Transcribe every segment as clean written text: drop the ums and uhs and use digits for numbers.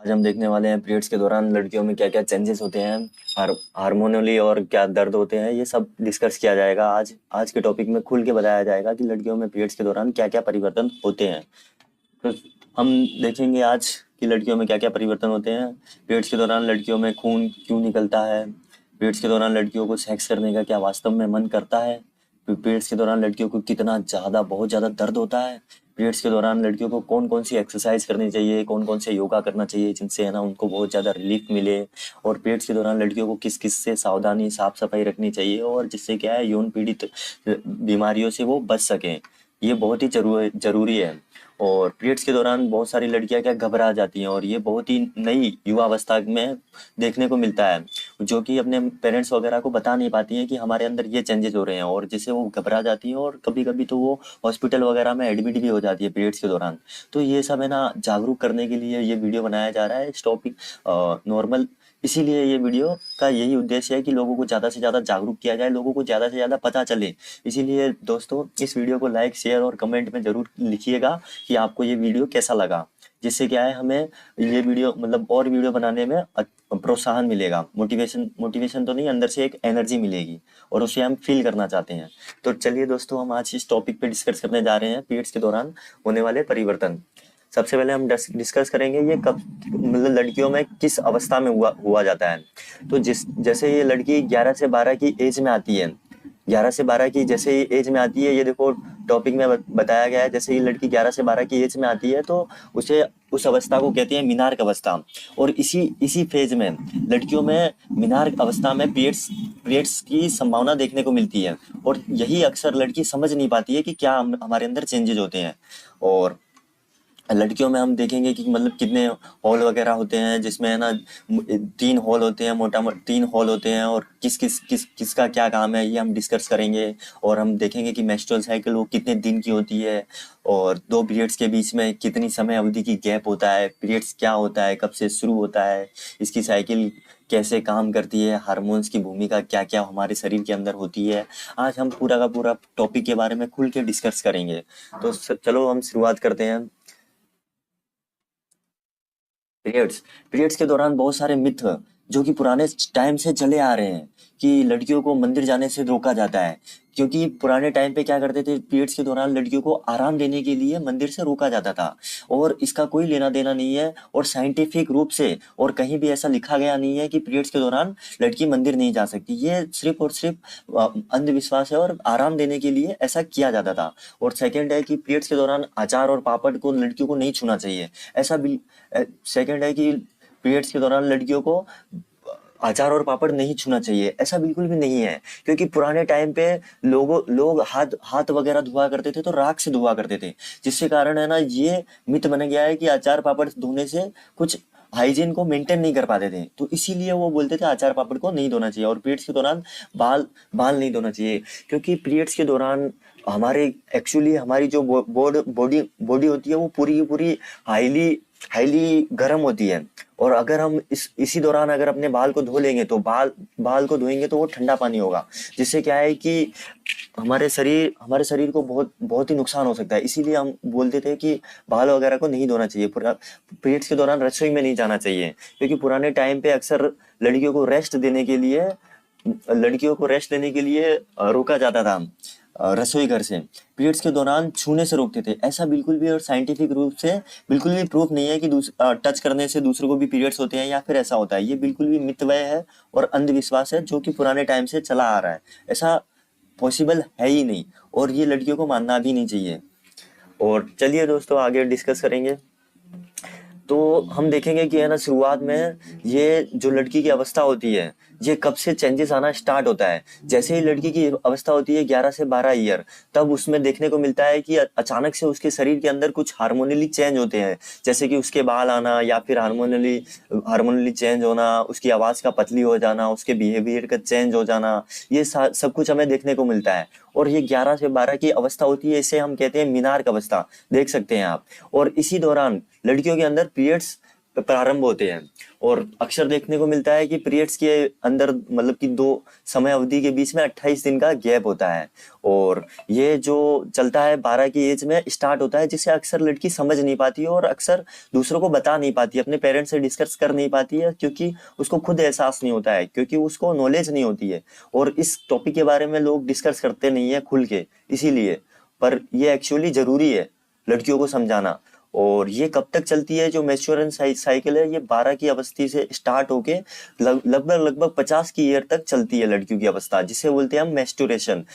आज हम देखने वाले हैं पीरियड्स के दौरान लड़कियों में क्या क्या चेंजेस होते हैं, हार्मोनली और क्या दर्द होते हैं। ये सब डिस्कस किया जाएगा। आज के टॉपिक में खुल के बताया जाएगा कि लड़कियों में पीरियड्स के दौरान क्या क्या परिवर्तन होते हैं। तो हम देखेंगे आज की लड़कियों में क्या क्या परिवर्तन होते हैं। पीरियड्स के दौरान लड़कियों में खून क्यों निकलता है, पीरियड्स के दौरान लड़कियों को सेक्स करने का क्या वास्तव में मन करता है, पीरियड्स के दौरान लड़कियों को कितना ज़्यादा बहुत ज़्यादा दर्द होता है, पीरियड्स के दौरान लड़कियों को कौन कौन सी एक्सरसाइज करनी चाहिए, कौन कौन से योगा करना चाहिए जिनसे है ना उनको बहुत ज़्यादा रिलीफ मिले, और पीरियड्स के दौरान लड़कियों को किस किस से सावधानी साफ सफाई रखनी चाहिए और जिससे क्या है यौन पीड़ित बीमारियों से वो बच सकें। ये बहुत ही जरूरी है। और पीरियड्स के दौरान बहुत सारी लड़कियां क्या घबरा जाती हैं, और ये बहुत ही नई युवावस्था में देखने को मिलता है, जो कि अपने पेरेंट्स वगैरह को बता नहीं पाती हैं कि हमारे अंदर ये चेंजेस हो रहे हैं, और जिससे वो घबरा जाती हैं और कभी कभी तो वो हॉस्पिटल वगैरह में एडमिट भी हो जाती है पीरियड्स के दौरान। तो ये सब है ना जागरूक करने के लिए ये वीडियो बनाया जा रहा है। इस टॉपिक नॉर्मल इसीलिए ये वीडियो का यही उद्देश्य है कि लोगों को ज़्यादा से ज़्यादा जागरूक किया जाए, लोगों को ज़्यादा से ज़्यादा पता चले। इसीलिए दोस्तों इस वीडियो को लाइक शेयर और कमेंट में ज़रूर लिखिएगा कि आपको ये वीडियो कैसा लगा, जिससे क्या है हमें ये वीडियो मतलब और वीडियो बनाने में प्रोत्साहन मिलेगा, मोटिवेशन तो नहीं, अंदर से एक एनर्जी मिलेगी और उसे हम फील करना चाहते हैं। तो चलिए दोस्तों हम आज इस टॉपिक पे डिस्कस करने जा रहे हैं, पीरियड्स के दौरान होने वाले परिवर्तन। सबसे पहले हम डिस्कस करेंगे ये कब मतलब लड़कियों में किस अवस्था में हुआ जाता है। तो जैसे ये लड़की 11 से 12 की एज में आती है, 11 से 12 की जैसे ही एज में आती है, ये देखो टॉपिक में बताया गया है, जैसे ही लड़की 11 से 12 की एज में आती है तो उसे उस अवस्था को कहते हैं मीनार्क अवस्था। और इसी फेज में लड़कियों में मीनार्क अवस्था में पीरियड्स की संभावना देखने को मिलती है, और यही अक्सर लड़की समझ नहीं पाती है कि क्या हमारे अंदर चेंजेस होते हैं। और लड़कियों में हम देखेंगे कि मतलब कितने हॉल वगैरह होते हैं, जिसमें है ना 3 हॉल होते हैं, मोटा मोटा 3 हॉल होते हैं, और किसका क्या काम है ये हम डिस्कस करेंगे। और हम देखेंगे कि मेंस्ट्रुअल साइकिल वो कितने दिन की होती है, और 2 पीरियड्स के बीच में कितनी समय अवधि की गैप होता है, पीरियड्स क्या होता है, कब से शुरू होता है, इसकी साइकिल कैसे काम करती है, हार्मोन्स की भूमिका क्या क्या हमारे शरीर के अंदर होती है। आज हम पूरा का पूरा टॉपिक के बारे में खुल के डिस्कस करेंगे। तो चलो हम शुरुआत करते हैं। पीरियड्स के दौरान बहुत सारे मिथ जो कि पुराने टाइम से चले आ रहे हैं कि लड़कियों को मंदिर जाने से रोका जाता है, क्योंकि पुराने टाइम पे क्या करते थे, पीरियड्स के दौरान लड़कियों को आराम देने के लिए मंदिर से रोका जाता था, और इसका कोई लेना देना नहीं है, और साइंटिफिक रूप से और कहीं भी ऐसा लिखा गया नहीं है कि पीरियड्स के दौरान लड़की मंदिर नहीं जा सकती। ये सिर्फ और सिर्फ अंधविश्वास है, और आराम देने के लिए ऐसा किया जाता था। और सेकेंड है कि पीरियड्स के दौरान अचार और पापड़ को लड़कियों को नहीं छूना चाहिए। ऐसा भी सेकेंड है कि पीरियड्स के दौरान लड़कियों को अचार और पापड़ नहीं छूना चाहिए, ऐसा बिल्कुल भी नहीं है। क्योंकि पुराने टाइम पे लोग हाथ हाथ वगैरह धुआ करते थे तो राख से धुआ करते थे, जिससे कारण है ना ये मिथ बन गया है कि अचार पापड़ धोने से कुछ हाइजीन को मेंटेन नहीं कर पाते थे, तो इसीलिए वो बोलते थे अचार पापड़ को नहीं धोना चाहिए। और पीरियड्स के दौरान बाल बाल नहीं धोना चाहिए, क्योंकि पीरियड्स के दौरान हमारे एक्चुअली हमारी जो बॉडी बॉडी होती है वो पूरी की पूरी हाईली हाईली गर्म होती है। और अगर हम इसी दौरान अगर अपने बाल को धो लेंगे तो बाल को धोएंगे तो वो ठंडा पानी होगा, जिससे क्या है कि हमारे शरीर को बहुत बहुत ही नुकसान हो सकता है। इसीलिए हम बोलते थे कि बाल वगैरह को नहीं धोना चाहिए। पूरा पीरियड्स के दौरान रसोई में नहीं जाना चाहिए, क्योंकि पुराने टाइम पे अक्सर लड़कियों को रेस्ट देने के लिए रोका जाता था रसोई घर से। पीरियड्स के दौरान छूने से रोकते थे, ऐसा बिल्कुल भी और साइंटिफिक रूप से बिल्कुल भी प्रूफ नहीं है कि टच करने से दूसरों को भी पीरियड्स होते हैं या फिर ऐसा होता है। ये बिल्कुल भी मितव्यय है और अंधविश्वास है, जो कि पुराने टाइम से चला आ रहा है। ऐसा पॉसिबल है ही नहीं, और ये लड़कियों को मानना भी नहीं चाहिए। और चलिए दोस्तों आगे डिस्कस करेंगे। तो हम देखेंगे कि है ना शुरुआत में ये जो लड़की की अवस्था होती है ये कब से चेंजेस आना स्टार्ट होता है। जैसे ही लड़की की अवस्था होती है 11 से 12 ईयर, तब उसमें देखने को मिलता है कि अचानक से उसके शरीर के अंदर कुछ हार्मोनली चेंज होते हैं, जैसे कि उसके बाल आना या फिर हार्मोनली चेंज होना, उसकी आवाज का पतली हो जाना, उसके बिहेवियर का चेंज हो जाना, ये सब कुछ हमें देखने को मिलता है। और ये 11 से 12 की अवस्था होती है, इसे हम कहते हैं मीनार्क अवस्था, देख सकते हैं आप। और इसी दौरान लड़कियों के अंदर पीरियड्स प्रारंभ होते हैं। और अक्सर देखने को मिलता है कि पीरियड्स के अंदर मतलब कि दो समय अवधि के बीच में 28 दिन का गैप होता है, और ये जो चलता है 12 की एज में स्टार्ट होता है, जिसे अक्सर लड़की समझ नहीं पाती है और अक्सर दूसरों को बता नहीं पाती, अपने पेरेंट्स से डिस्कस कर नहीं पाती है, क्योंकि उसको खुद एहसास नहीं होता है, क्योंकि उसको नॉलेज नहीं होती है, और इस टॉपिक के बारे में लोग डिस्कस करते नहीं है खुल के, इसीलिए। पर ये एक्चुअली जरूरी है लड़कियों को समझाना। और ये कब तक चलती है जो मैच्योरेंस साइकिल है, ये 12 की अवस्था से स्टार्ट होके लगभग 50 की ईयर तक चलती है लड़कियों की अवस्था, जिसे बोलते हैं हम मैस्टुरेशन।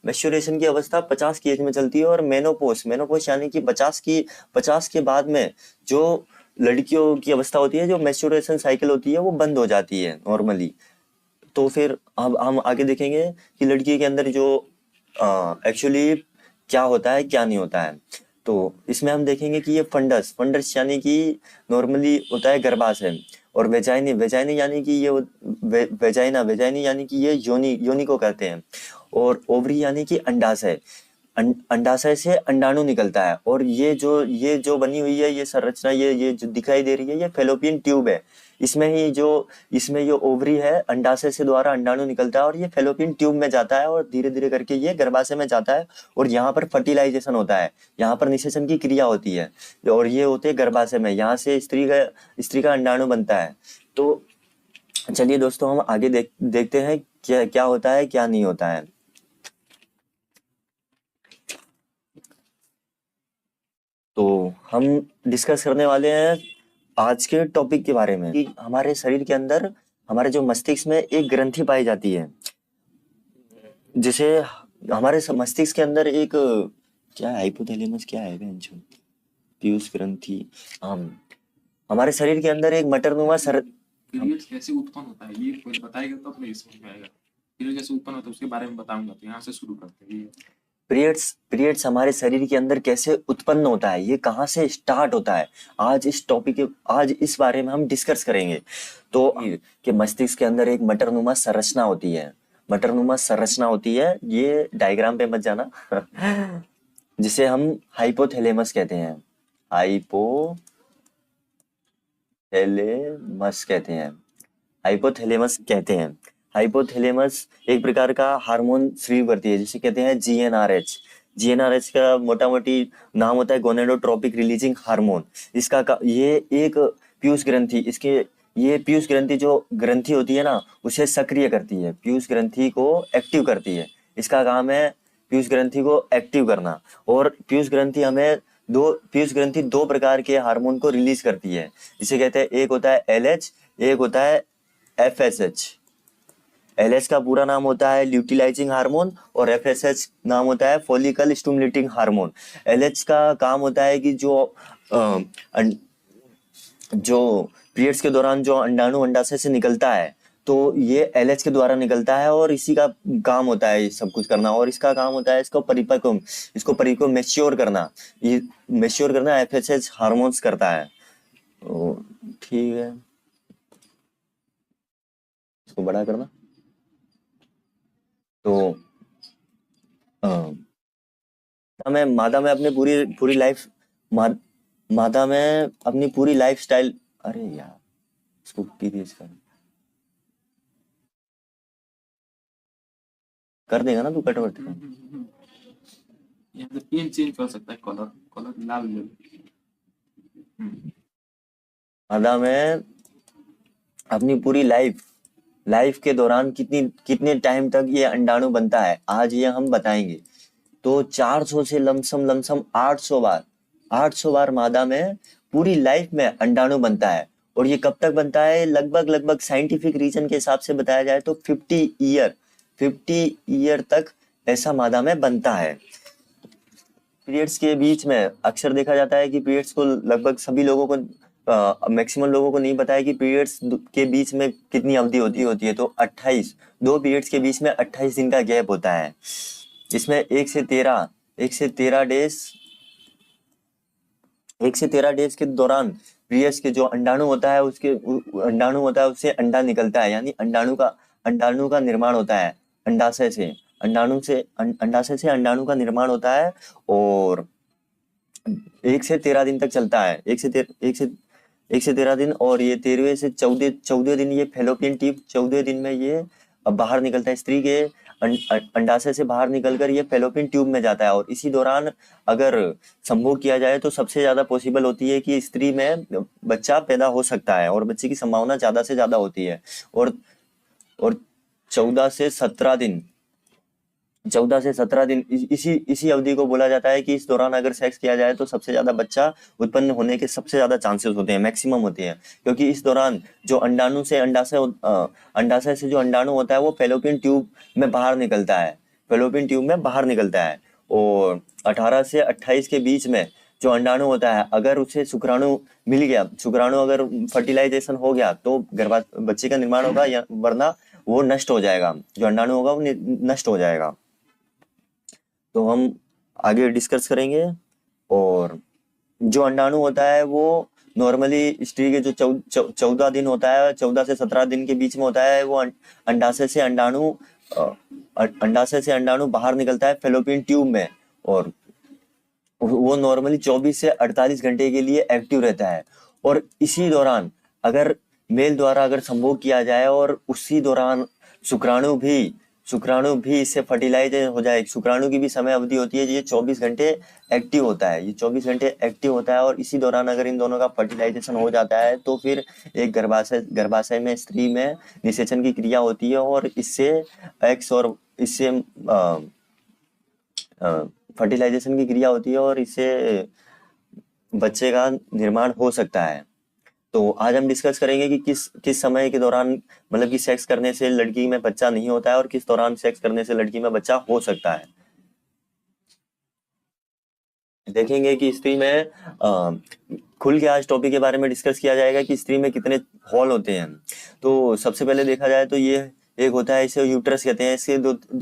मैस्टुरेशन की अवस्था 50 की एज में चलती है। और मेनोपोज यानी कि 50 के बाद में जो लड़कियों की अवस्था होती है, जो मैस्टुरेशन साइकिल होती है, वो बंद हो जाती है नॉर्मली। तो फिर अब हम आगे देखेंगे कि लड़की के अंदर जो एक्चुअली क्या होता है क्या नहीं होता है। तो इसमें हम देखेंगे कि ये फंडस यानी कि नॉर्मली होता है गर्भाशय, और वेजाइनी यानी कि ये वेजाइनी यानी कि ये योनि को कहते हैं, और ओवरी यानी कि अंडाशय। अंडाशय से अंडाणु निकलता है। और ये जो बनी हुई है, ये संरचना, ये जो दिखाई दे रही है, ये फेलोपियन ट्यूब है। इसमें ये ओवरी है, अंडाशय से द्वारा अंडाणु निकलता है और ये फेलोपियन ट्यूब में जाता है, और धीरे धीरे करके ये गर्भाशय में जाता है, और यहाँ पर फर्टिलाइजेशन होता है, यहाँ पर निषेचन की क्रिया होती है, और ये होते हैं गर्भाशय में। यहाँ से स्त्री का अंडाणु बनता है। तो चलिए दोस्तों, हम आगे देखते हैं क्या क्या होता है क्या नहीं होता है। तो हम डिस्कस करने वाले हैं आज के टॉपिक के बारे में कि हमारे शरीर के अंदर, हमारे जो मस्तिष्क में एक ग्रंथि पाई जाती है, जिसे हमारे मस्तिष्क के अंदर एक क्या है, हाइपोथैलेमस क्या है बेंचो, पीयूष ग्रंथि। हम हमारे शरीर के अंदर एक मटरनुमा पीरियड्स कैसे उत्पन्न होता है, ये कोई बताएगा तो अपने समझ में आएगा। पीरियड कैसे उत्पन्न होता है उसके बारे में बताऊंगा, तो यहाँ से शुरू करते हैं। पीरियड्स हमारे शरीर के अंदर कैसे उत्पन्न होता है, ये कहाँ से स्टार्ट होता है, आज इस बारे में हम डिस्कस करेंगे। तो कि मस्तिष्क के अंदर एक मटरनुमा संरचना होती है, ये डायग्राम पे मत जाना जिसे हम हाइपोथैलेमस कहते हैं। हाइपोथैलेमस कहते हैं। हाइपोथैलेमस एक प्रकार का हार्मोन स्राव करती है, जिसे कहते हैं जीएनआरएच का मोटा मोटी नाम होता है गोनेडोट्रोपिक रिलीजिंग हार्मोन। ये एक पीयूष ग्रंथि, ये पीयूष ग्रंथि जो ग्रंथि होती है ना, उसे सक्रिय करती है, पीयूष ग्रंथि को एक्टिव करती है। इसका काम है पीयूष ग्रंथि को एक्टिव करना। और पीयूष ग्रंथि दो प्रकार के हार्मोन को रिलीज करती है, जिसे कहते हैं, एक होता है एलएच, एक होता है एफएसएच। एलएच का पूरा नाम होता है ल्यूटिलाइजिंग हार्मोन, और एफएसएच नाम होता है फॉलिकल स्टिमुलेटिंग हार्मोन। एलएच का काम होता है कि जो पीरियड्स के दौरान जो अंडाणु अंडाशय से निकलता है, तो ये एलएच के द्वारा निकलता है, और इसी का काम होता है सब कुछ करना। और इसका काम होता है इसको परिपक्व मैच्योर करना। ये मैच्योर करना एफएसएच हार्मोन्स करता है। तो ठीक है, इसको बड़ा करना। तो मादा में अपनी पूरी लाइफ मादा में अपनी पूरी लाइफ स्टाइल, अरे यार इसको पीरियड्स कर देगा ना तू कटवर्ती का। यहाँ पे पिन चेंज कर सकता है, कलर लाल ले। मादा में अपनी पूरी लाइफ के दौरान कितने टाइम तक ये अंडाणु बनता है, आज ये हम बताएंगे। तो 400 से लमसम 800 बार मादा में पूरी लाइफ में अंडाणु बनता है। और ये कब तक बनता है, लगभग साइंटिफिक रीजन के हिसाब से बताया जाए तो 50 ईयर तक ऐसा मादा में बनता है। पीरियड्स के बीच में अक्सर देखा जाता है कि पीरियड्स को लगभग सभी लोगों को, मैक्सिमम लोगों को नहीं पता है कि पीरियड्स के बीच में कितनी अवधि होती है। तो 28, दो पीरियड्स के बीच में 28 दिन का गैप होता है। इसमें 1 से 13 डेज के दौरान पीरियड्स के जो अंडाणु होता है उससे अंडा निकलता है, यानी अंडाणु का निर्माण होता है। अंडाशय से अंडाणु का निर्माण होता है, और 1 से 13 दिन तक चलता है। 1 से 13 दिन, और ये 13वें से 14 दिन ये फेलोपियन ट्यूब, 14 दिन में ये बाहर निकलता है, स्त्री के अंडाशय से बाहर निकलकर ये फेलोपियन ट्यूब में जाता है। और इसी दौरान अगर संभोग किया जाए तो सबसे ज्यादा पॉसिबल होती है कि स्त्री में बच्चा पैदा हो सकता है, और बच्चे की संभावना ज्यादा से ज्यादा होती है। और 14 से 17 दिन इसी अवधि को बोला जाता है कि इस दौरान अगर सेक्स किया जाए तो सबसे ज्यादा बच्चा उत्पन्न होने के सबसे ज्यादा चांसेस होते हैं, मैक्सिमम होते हैं। क्योंकि इस दौरान जो अंडाशय से जो अंडाणु होता है वो फेलोपियन ट्यूब में बाहर निकलता है, फेलोपियन ट्यूब में बाहर निकलता है। और 18 से 28 के बीच में जो अंडाणु होता है, अगर उसे शुक्राणु मिल गया, शुक्राणु अगर फर्टिलाइजेशन हो गया तो बच्चे का निर्माण होगा, या वरना वो नष्ट हो जाएगा, जो अंडाणु होगा वो नष्ट हो जाएगा। तो हम आगे डिस्कस करेंगे। और जो अंडाणु होता है वो नॉर्मली स्त्री के जो 14 दिन होता है, 14 से 17 दिन के बीच में होता है, वो अंडाशय से अंडाणु बाहर निकलता है फेलोपियन ट्यूब में, और वो नॉर्मली 24 से 48 घंटे के लिए एक्टिव रहता है। और इसी दौरान अगर मेल द्वारा अगर संभोग किया जाए और उसी दौरान शुक्राणु भी इससे फर्टिलाइज हो जाए, शुक्राणु की भी समय अवधि होती है, ये 24 घंटे एक्टिव होता है, ये 24 घंटे एक्टिव होता है। और इसी दौरान अगर इन दोनों का फर्टिलाइजेशन हो जाता है तो फिर एक गर्भाशय में स्त्री में निषेचन की क्रिया होती है, और इससे एक्स और इससे फर्टिलाइजेशन की क्रिया होती है, और इससे बच्चे का निर्माण हो सकता है। तो आज हम डिस्कस करेंगे कि किस समय के दौरान, मतलब कि सेक्स करने से लड़की में बच्चा नहीं होता है, और किस दौरान सेक्स करने से लड़की में बच्चा हो सकता है। देखेंगे कि स्त्री में खुल के आज टॉपिक के बारे में डिस्कस किया जाएगा कि स्त्री में कितने हॉल होते हैं। तो सबसे पहले देखा जाए तो ये एक होता है, इसे यूट्रस कहते हैं,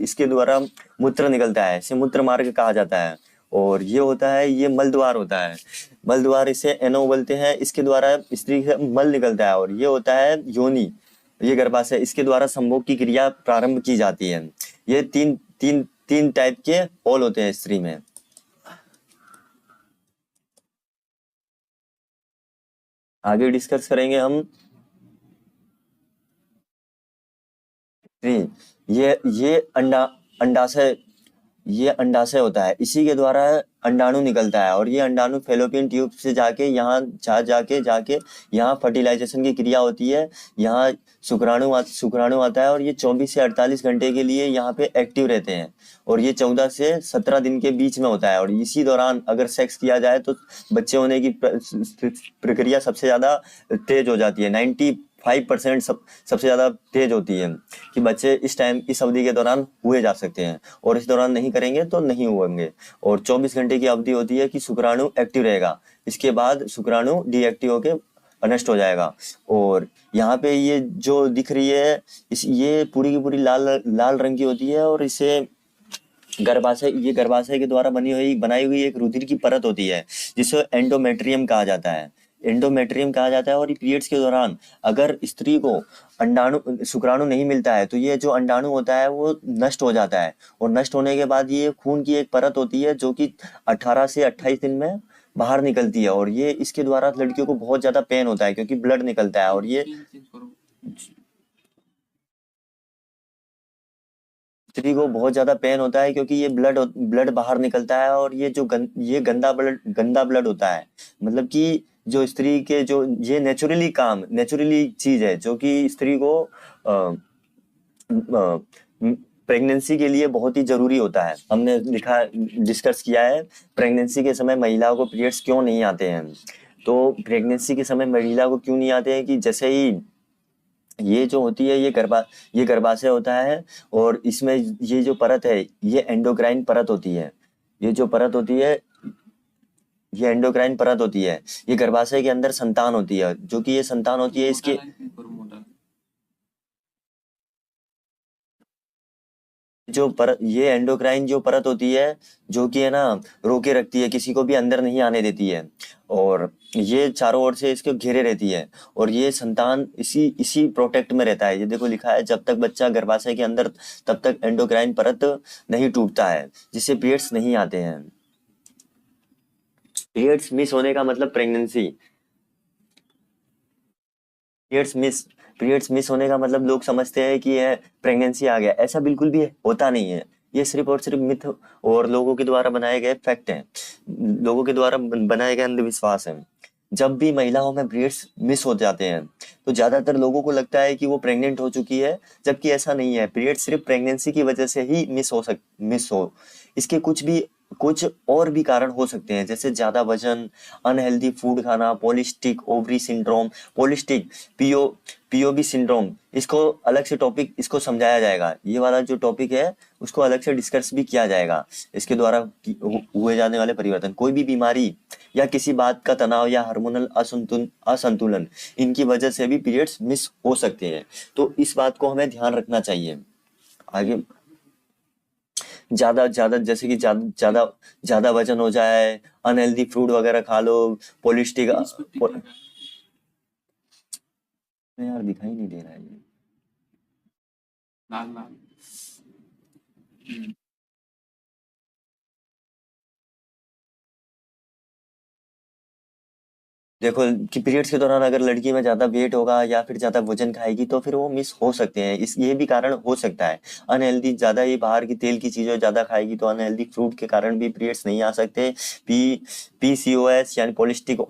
इसके द्वारा मूत्र निकलता है, इसे मूत्र मार्ग कहा जाता है। और ये होता है, ये मल द्वार होता है, मल द्वार इसे एनो बोलते हैं, इसके द्वारा स्त्री से मल निकलता है। और ये होता है योनि, ये गर्भाशय, इसके द्वारा संभोग की क्रिया प्रारंभ की जाती है। ये तीन टाइप के हॉल होते हैं स्त्री में। आगे डिस्कस करेंगे हम। ये अंडाशय, ये अंडाशय होता है, इसी के द्वारा अंडाणु निकलता है, और ये अंडाणु फेलोपियन ट्यूब से जाके यहाँ फर्टिलाइजेशन की क्रिया होती है, यहाँ शुक्राणु आता है, और ये 24 से 48 घंटे के लिए यहाँ पे एक्टिव रहते हैं। और ये 14 से 17 दिन के बीच में होता है। और इसी दौरान अगर सेक्स किया जाए तो बच्चे होने की प्रक्रिया सबसे ज्यादा तेज हो जाती है, 95% सबसे ज्यादा तेज होती है कि बच्चे इस अवधि के दौरान हुए जा सकते हैं, और इस दौरान नहीं करेंगे तो नहीं होंगे। और 24 घंटे की अवधि होती है कि शुक्राणु एक्टिव रहेगा, इसके बाद शुक्राणु डीएक्टिव होके नष्ट हो जाएगा। और यहाँ पे ये जो दिख रही है ये पूरी की पूरी लाल रंग की होती है, और इसे गर्भाशय के द्वारा बनाई हुई एक रुधिर की परत होती है, जिसे एंडोमेट्रियम कहा जाता है, और पीरियड्स के दौरान अगर स्त्री को शुक्राणु नहीं मिलता है तो ये जो अंडाणु होता है वो नष्ट हो जाता है, और नष्ट होने के बाद ये खून की एक परत होती है जो कि 18 से 28 दिन में बाहर निकलती है। और ये इसके द्वारा लड़कियों को बहुत ज्यादा पेन होता है क्योंकि ब्लड निकलता है, और ये स्त्री को बहुत ज्यादा पेन होता है क्योंकि ये ब्लड बाहर निकलता है, और ये जो ये गंदा ब्लड होता है। मतलब कि जो स्त्री के जो ये नेचुरली चीज है जो कि स्त्री को प्रेगनेंसी के लिए बहुत ही जरूरी होता है। हमने डिस्कस किया है प्रेगनेंसी के समय महिलाओं को पीरियड्स क्यों नहीं आते हैं। तो प्रेगनेंसी के समय महिला को क्यों नहीं आते हैं कि जैसे ही ये जो होती है ये गर्भाशय होता है, और इसमें ये जो परत है ये एंडोक्राइन परत होती है, ये जो परत होती है ये एंडोक्राइन परत होती है। ये गर्भाशय के अंदर संतान होती है, जो कि ये संतान होती है इसके ये एंडोक्राइन जो परत होती है जो कि है ना रोके रखती है, किसी को भी अंदर नहीं आने देती है, और ये चारों ओर से इसके घेरे रहती है। और ये संतान इसी प्रोटेक्ट में रहता है। ये देखो लिखा है, जब तक बच्चा गर्भाशय के अंदर तब तक एंडोक्राइन परत नहीं टूटता है, जिससे पीरियड्स नहीं आते हैं। पीरियड्स मिस होने का मतलब प्रेगनेंसी, पीरियड्स मिस होने का मतलब लोग समझते हैं कि यह प्रेगनेंसी आ गया। ऐसा बिल्कुल भी होता नहीं है। ये सिर्फ और सिर्फ मिथ और लोगों के द्वारा बनाए गए फैक्ट हैं, लोगों के द्वारा बनाए गए अंधविश्वास हैं। जब भी महिलाओं में पीरियड्स मिस हो जाते हैं तो ज्यादातर लोगों को लगता है कि वो प्रेग्नेंट हो चुकी है, जबकि ऐसा नहीं है। पीरियड सिर्फ प्रेगनेंसी की वजह से ही मिस हो। इसके कुछ और भी कारण हो सकते हैं, जैसे ज्यादा वजन, अनहेल्दी फूड खाना, polycystic ovary syndrome, polycystic PO POB syndrome. इसको अलग से टॉपिक इसको समझाया जाएगा। ये वाला जो टॉपिक है उसको अलग से डिस्कस भी किया जाएगा। इसके द्वारा हुए जाने वाले परिवर्तन, कोई भी बीमारी या किसी बात का तनाव या हार्मोनल असंतुलन, इनकी वजह से भी पीरियड्स मिस हो सकते हैं। तो इस बात को हमें ध्यान रखना चाहिए। आगे ज्यादा ज्यादा जैसे कि ज्यादा ज्यादा वजन हो जाए, अनहेल्दी फ्रूट वगैरह खा लो, पॉलिस्टिक इस पर टिक है। यार दिखाई नहीं दे रहा है ये। लाल लाल। देखो कि पीरियड्स के दौरान अगर लड़की में ज्यादा वेट होगा या फिर ज्यादा वजन खाएगी तो फिर वो मिस हो सकते हैं। इस ये भी कारण हो सकता है। अनहेल्दी ज्यादा ही बाहर की तेल की चीजें ज्यादा खाएगी तो अनहेल्दी फ्रूट के कारण भी पीरियड्स नहीं आ सकते। पी पीसीओएस यानी पॉलिस्टिक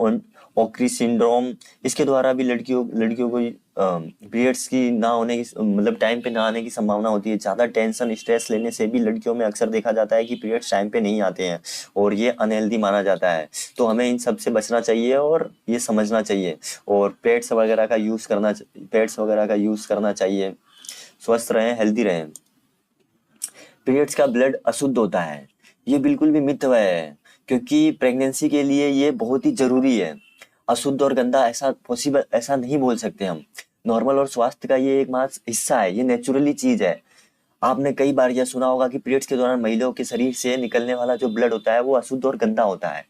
ओवरी सिंड्रोम, इसके द्वारा भी लड़कियों को पीरियड्स की ना होने की मतलब टाइम पे ना आने की संभावना होती है। ज्यादा टेंशन स्ट्रेस लेने से भी लड़कियों में अक्सर देखा जाता है कि पीरियड्स टाइम पे नहीं आते हैं और ये अनहेल्दी माना जाता है। तो हमें इन सब से बचना चाहिए और ये समझना चाहिए। और पेड्स वगैरह का यूज करना चाहिए। स्वस्थ रहें, हेल्दी रहें। पीरियड्स का ब्लड अशुद्ध होता है, ये बिल्कुल भी मिथ है, क्योंकि प्रेगनेंसी के लिए ये बहुत ही जरूरी है। अशुद्ध और गंदा ऐसा नहीं बोल सकते हम। नॉर्मल और स्वास्थ्य का ये एक मात्र हिस्सा है, ये नेचुरली चीज है। आपने कई बार यह सुना होगा कि पीरियड्स के दौरान महिलाओं के शरीर से निकलने वाला जो ब्लड होता है वो अशुद्ध और गंदा होता है।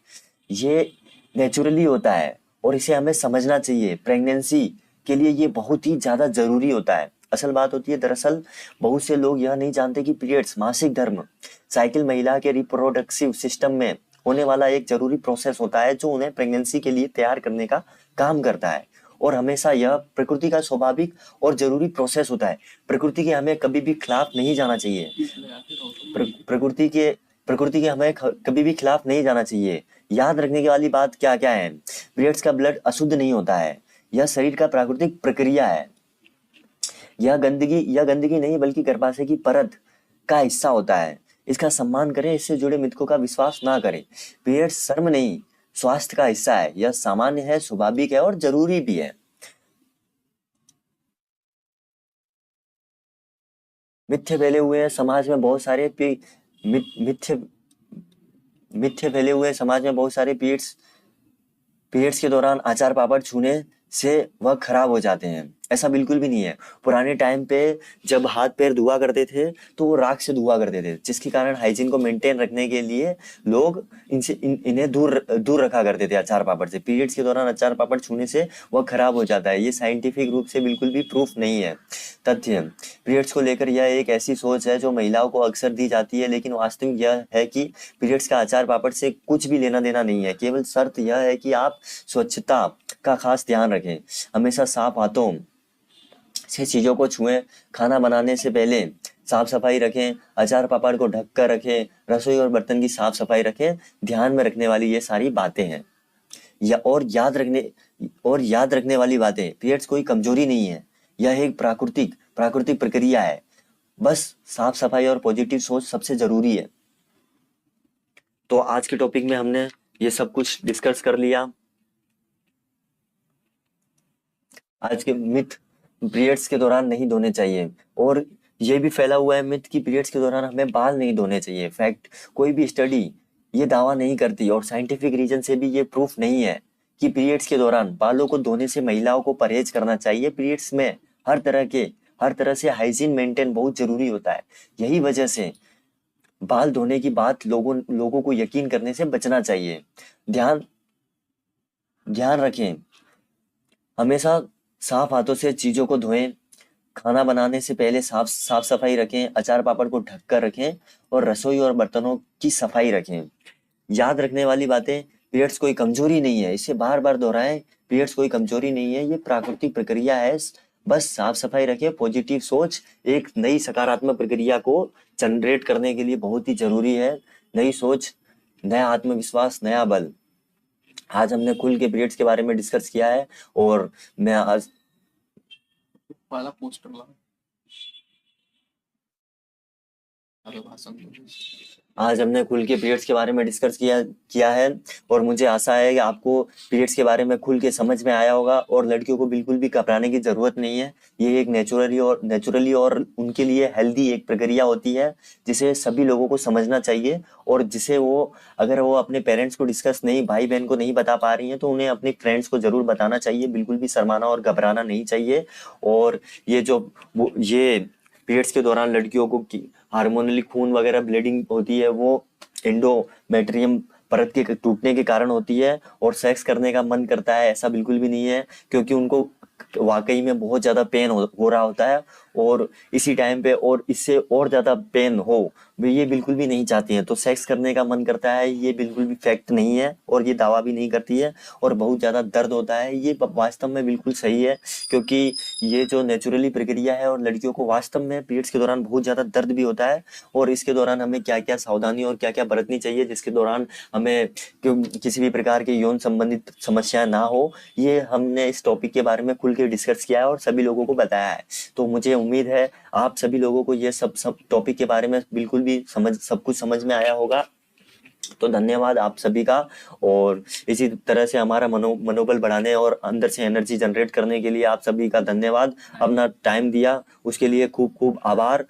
ये नेचुरली होता है और इसे हमें समझना चाहिए। प्रेगनेंसी के लिए ये बहुत ही ज्यादा जरूरी होता है। असल बात होती है, दरअसल बहुत से लोग यह नहीं जानते कि पीरियड्स मासिक धर्म साइकिल महिला के रिप्रोडक्टिव सिस्टम में होने वाला एक जरूरी प्रोसेस होता है जो उन्हें प्रेगनेंसी के लिए तैयार करने का काम करता है। और हमेशा यह प्रकृति का स्वाभाविक और जरूरी प्रोसेस होता है। प्रकृति के हमें कभी भी खिलाफ नहीं जाना चाहिए। प्रकृति के हमें कभी भी खिलाफ नहीं जाना चाहिए। याद रखने की वाली बात क्या क्या है? पीरियड्स का ब्लड अशुद्ध नहीं होता है, यह शरीर का प्राकृतिक प्रक्रिया है। यह गंदगी नहीं बल्कि गर्भाशय की परत का हिस्सा होता है। इसका सम्मान करें, इससे जुड़े मिथकों का विश्वास ना करें। पीरियड्स शर्म नहीं, स्वास्थ्य का हिस्सा है। यह सामान्य है, स्वाभाविक है और जरूरी भी है। मिथ्य फैले हुए हैं समाज में बहुत सारे मिथ्य फैले हुए समाज में बहुत सारे पीरियड्स के दौरान अचार पापड़ छूने से वह खराब हो जाते हैं। ऐसा बिल्कुल भी नहीं है। पुराने टाइम पे जब हाथ पैर धुआ करते थे तो वो राख से धुआ करते थे, जिसके कारण हाइजीन को मेंटेन रखने के लिए लोग इन्हें दूर रखा करते थे अचार पापड़ से। पीरियड्स के दौरान अचार पापड़ छूने से वह खराब हो जाता है। ये साइंटिफिक रूप से बिल्कुल भी प्रूफ नहीं है। तथ्य, पीरियड्स को लेकर यह एक ऐसी सोच है जो महिलाओं को अक्सर दी जाती है, लेकिन वास्तविक यह है कि पीरियड्स का अचार पापड़ से कुछ भी लेना देना नहीं है। केवल शर्त यह है कि आप स्वच्छता का खास ध्यान रखें, हमेशा साफ हाथों से चीजों को छुएं, खाना बनाने से पहले साफ सफाई रखें, अचार पापड़ को ढक कर रखें, रसोई और बर्तन की साफ सफाई रखें। ध्यान में रखने वाली ये सारी बातें हैं। याद रखने वाली बातें, पीरियड्स कोई कमजोरी नहीं है, यह एक प्राकृतिक प्रक्रिया है। बस साफ सफाई और पॉजिटिव सोच सबसे जरूरी है। तो आज के टॉपिक में हमने ये सब कुछ डिस्कस कर लिया। आज के मिथ, पीरियड्स के दौरान नहीं धोने चाहिए। और ये भी फैला हुआ है मिथ कि पीरियड्स के दौरान हमें बाल नहीं धोने चाहिए। फैक्ट, कोई भी स्टडी ये दावा नहीं करती और साइंटिफिक रीजन से भी ये प्रूफ नहीं है कि पीरियड्स के दौरान बालों को धोने से महिलाओं को परहेज करना चाहिए। पीरियड्स में हर तरह से हाइजीन मेंटेन बहुत जरूरी होता है। यही वजह से बाल धोने की बात लोगों को यकीन करने से बचना चाहिए। ध्यान रखें, हमेशा साफ हाथों से चीजों को धोएं, खाना बनाने से पहले साफ सफाई रखें, अचार पापड़ को ढक कर रखें और रसोई और बर्तनों की सफाई रखें। याद रखने वाली बातें, पीरियड्स कोई कमजोरी नहीं है, इसे बार बार दोहराएं। पीरियड्स कोई कमजोरी नहीं है, ये प्राकृतिक प्रक्रिया है। बस साफ सफाई रखें, पॉजिटिव सोच एक नई सकारात्मक प्रक्रिया को जनरेट करने के लिए बहुत ही जरूरी है। नई सोच, नया आत्मविश्वास, नया बल। आज हमने खुल के पीरियड्स के बारे में डिस्कस किया है और मैं आज वाला पोस्टर ला अबे भाषण दो। आज हमने खुल के पीरियड्स के बारे में डिस्कस किया है और मुझे आशा है कि आपको पीरियड्स के बारे में खुल के समझ में आया होगा। और लड़कियों को बिल्कुल भी घबराने की जरूरत नहीं है। ये एक नेचुरली और उनके लिए हेल्दी एक प्रक्रिया होती है, जिसे सभी लोगों को समझना चाहिए। और जिसे वो, अगर वो अपने पेरेंट्स को डिस्कस नहीं, भाई बहन को नहीं बता पा रही हैं, तो उन्हें अपने फ्रेंड्स को जरूर बताना चाहिए। बिल्कुल भी शर्माना और घबराना नहीं चाहिए। और ये पीरियड्स के दौरान लड़कियों को हार्मोनली खून वगैरह ब्लीडिंग होती है, वो एंडोमेट्रियम परत के टूटने के कारण होती है। और सेक्स करने का मन करता है, ऐसा बिल्कुल भी नहीं है, क्योंकि उनको वाकई में बहुत ज्यादा पेन हो रहा होता है। और इसी टाइम पे और इससे और ज्यादा पेन हो, वे ये बिल्कुल भी नहीं चाहती हैं। तो सेक्स करने का मन करता है, ये बिल्कुल भी फैक्ट नहीं है और ये दावा भी नहीं करती है। और बहुत ज्यादा दर्द होता है, ये वास्तव में बिल्कुल सही है, क्योंकि ये जो नेचुरली प्रक्रिया है। और लड़कियों को वास्तव में पीरियड्स के दौरान बहुत ज्यादा दर्द भी होता है। और इसके दौरान हमें क्या क्या सावधानी और क्या क्या बरतनी चाहिए, जिसके दौरान हमें किसी भी प्रकार के यौन संबंधित समस्याएं ना हो, ये हमने इस टॉपिक के बारे में खुल के डिस्कस किया है और सभी लोगों को बताया है। तो मुझे उम्मीद है आप सभी लोगों को ये सब टॉपिक के बारे में बिल्कुल भी सब कुछ समझ में आया होगा। तो धन्यवाद आप सभी का। और इसी तरह से हमारा मनोबल बढ़ाने और अंदर से एनर्जी जनरेट करने के लिए आप सभी का धन्यवाद। अपना टाइम दिया उसके लिए खूब खूब आभार।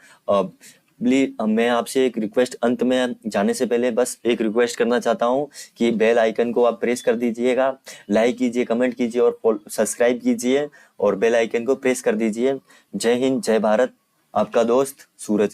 मैं आपसे एक रिक्वेस्ट, अंत में जाने से पहले बस एक रिक्वेस्ट करना चाहता हूं कि बेल आइकन को आप प्रेस कर दीजिएगा, लाइक कीजिए, कमेंट कीजिए और सब्सक्राइब कीजिए और बेल आइकन को प्रेस कर दीजिए। जय हिंद, जय भारत। आपका दोस्त सूरज।